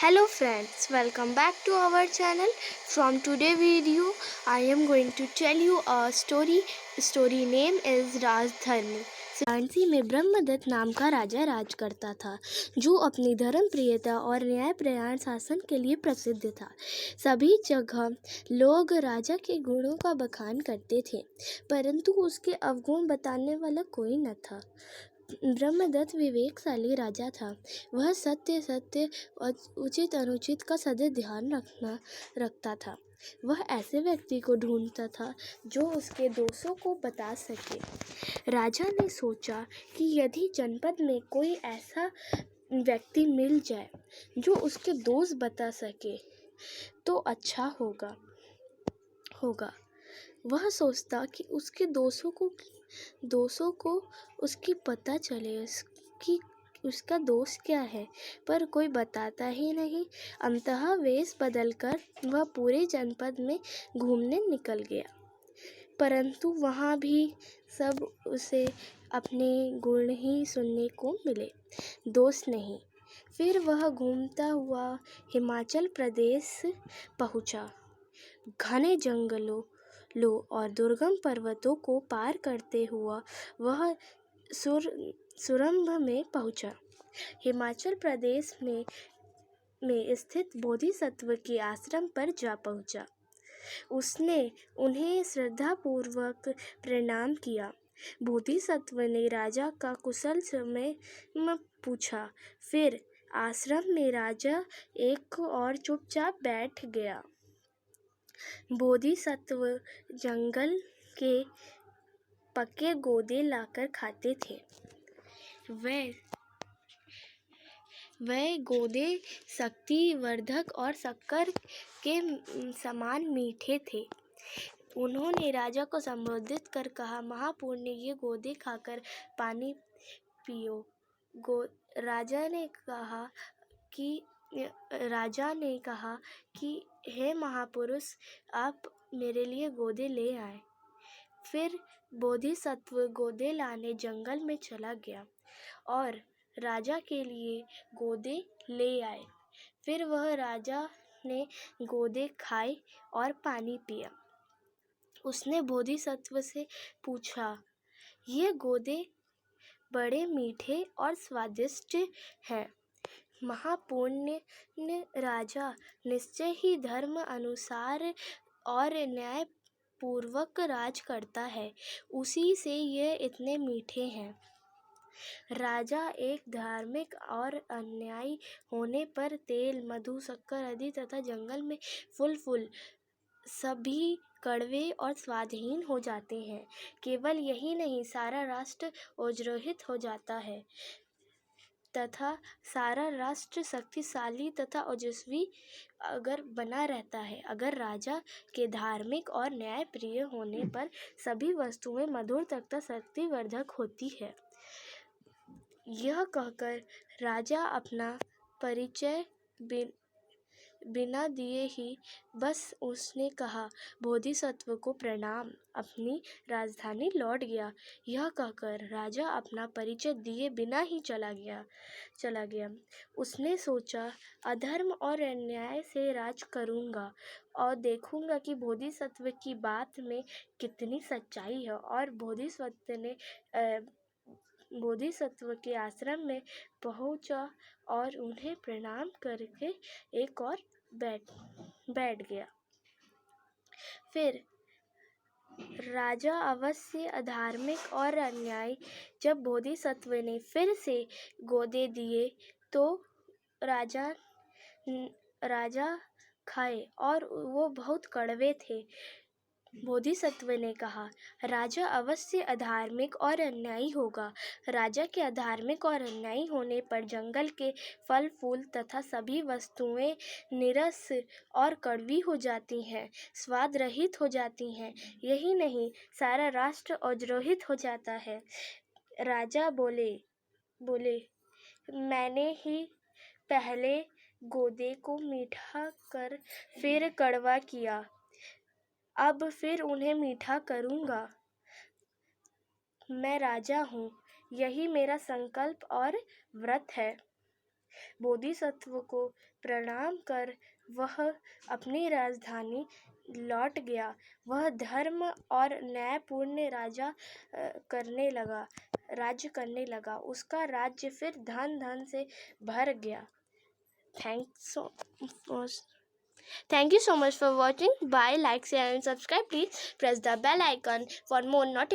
Hello friends, welcome back to our channel. From today video, I am going to tell you a story. Story name is राजधर्मी। Varanasi में ब्रह्मदत्त नाम का राजा राज करता था, जो अपनी धर्म प्रियता और न्यायपरायण शासन के लिए प्रसिद्ध था। सभी जगह लोग राजा के गुणों का बखान करते थे, परंतु उसके अवगुण बताने वाला कोई न था। ब्रह्मदत्त विवेकशाली राजा था। वह सत्य और उचित अनुचित का सदैव ध्यान रखता था। वह ऐसे व्यक्ति को ढूंढता था जो उसके दोषों को बता सके। राजा ने सोचा कि यदि जनपद में कोई ऐसा व्यक्ति मिल जाए जो उसके दोष बता सके तो अच्छा होगा। वह सोचता कि उसके दोषों को उसकी पता चले कि उसका दोष क्या है, पर कोई बताता ही नहीं। अंततः वेश बदलकर वह पूरे जनपद में घूमने निकल गया, परंतु वहाँ भी सब उसे अपने गुण ही सुनने को मिले, दोष नहीं। फिर वह घूमता हुआ हिमाचल प्रदेश पहुँचा। घने जंगलों और दुर्गम पर्वतों को पार करते हुआ वह सुरंग में पहुंचा। हिमाचल प्रदेश में स्थित बोधिसत्व के आश्रम पर जा पहुंचा। उसने उन्हें श्रद्धापूर्वक प्रणाम किया। बोधिसत्व ने राजा का कुशल समय पूछा। फिर आश्रम में राजा एक और चुपचाप बैठ गया। बोधिसत्व जंगल के पके गोदे लाकर खाते थे। वह गोदे शक्तिवर्धक और शक्कर के समान मीठे थे। उन्होंने राजा को संबोधित कर कहा, महापुण्य, ये गोदे खाकर पानी पियो। राजा ने कहा कि हे महापुरुष, आप मेरे लिए गोदे ले आए। फिर बोधिसत्व गोदे लाने जंगल में चला गया और राजा के लिए गोदे ले आए। फिर वह राजा ने गोदे खाए और पानी पिया। उसने बोधिसत्व से पूछा, ये गोदे बड़े मीठे और स्वादिष्ट हैं। महापुण्य राजा निश्चय ही धर्म अनुसार और न्याय पूर्वक राज करता है, उसी से ये इतने मीठे हैं। राजा एक धार्मिक और अन्यायी होने पर तेल, मधु, शक्कर आदि तथा जंगल में फूल सभी कड़वे और स्वादहीन हो जाते हैं। केवल यही नहीं, सारा राष्ट्र ओजरोहित हो जाता है तथा सारा राष्ट्र शक्तिशाली तथा ओजस्वी अगर बना रहता है, अगर राजा के धार्मिक और न्यायप्रिय होने पर सभी वस्तुएं मधुर तथा शक्तिवर्धक होती है। यह कहकर राजा अपना परिचय बिना दिए ही बस उसने कहा, बोधिसत्व को प्रणाम, अपनी राजधानी लौट गया। यह कहकर राजा अपना परिचय दिए बिना ही चला गया। उसने सोचा, अधर्म और अन्याय से राज करूँगा और देखूँगा कि बोधिसत्व की बात में कितनी सच्चाई है। और बोधिसत्व के आश्रम में पहुंचा और उन्हें प्रणाम करके एक और बैठ गया। फिर राजा अवश्य अधार्मिक और अन्यायी। जब बोधिसत्व ने फिर से गोदे दिए तो राजा खाए और वो बहुत कड़वे थे। बोधिसत्व ने कहा, राजा अवश्य अधार्मिक और अन्यायी होगा। राजा के अधार्मिक और अन्यायी होने पर जंगल के फल फूल तथा सभी वस्तुएं नीरस और कड़वी हो जाती हैं, स्वाद रहित हो जाती हैं। यही नहीं, सारा राष्ट्र ओजरोहित हो जाता है। राजा बोले, मैंने ही पहले गोदे को मीठा कर फिर कड़वा किया, अब फिर उन्हें मीठा करूँगा। मैं राजा हूँ, यही मेरा संकल्प और व्रत है। बोधिसत्व को प्रणाम कर वह अपनी राजधानी लौट गया। वह धर्म और न्यायपूर्ण राज्य करने लगा। उसका राज्य फिर धन से भर गया। Thank you so much for watching. Bye. Like, share and subscribe. Please press the bell icon for more notifications.